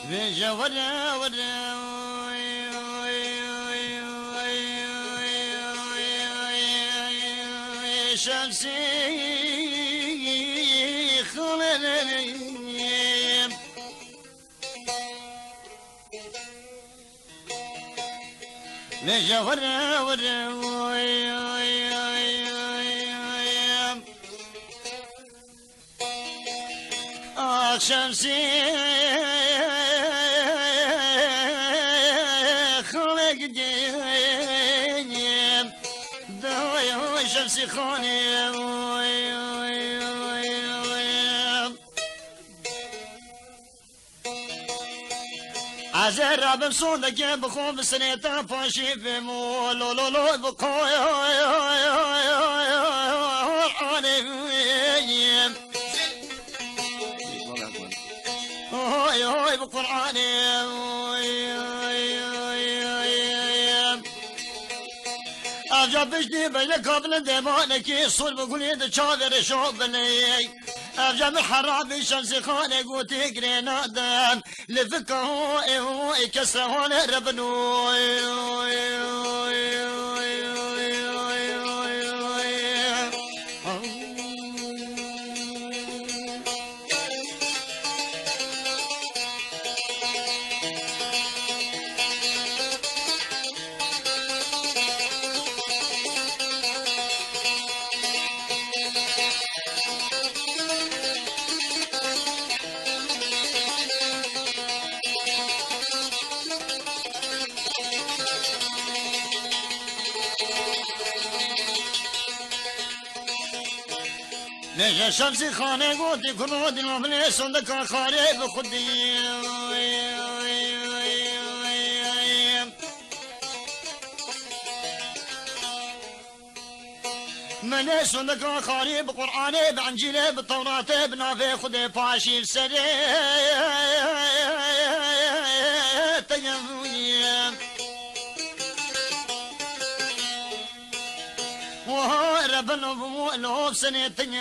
veja ورا شمسي خلني veja شمسي خلق دينيم ضوي شمسي خاني عزر رابم صوندك بخون بسنيتا فاشي بمو لو لو لو بقوي هاي بقرآني أفجابشني بين قبل دمانك صل بقولي تشاذر شوبني أفجاب الحرام شمس خانة قوتي قرينادا لفكه كسرهون ربنوي ليش شمسي خانه قوتي كنودي المبني صندق خاري بخدي من صندق خاري بقرآني بعنجيلي بالتوراة بنافي خدي فاشي بسري ربنا بمو لو سنتين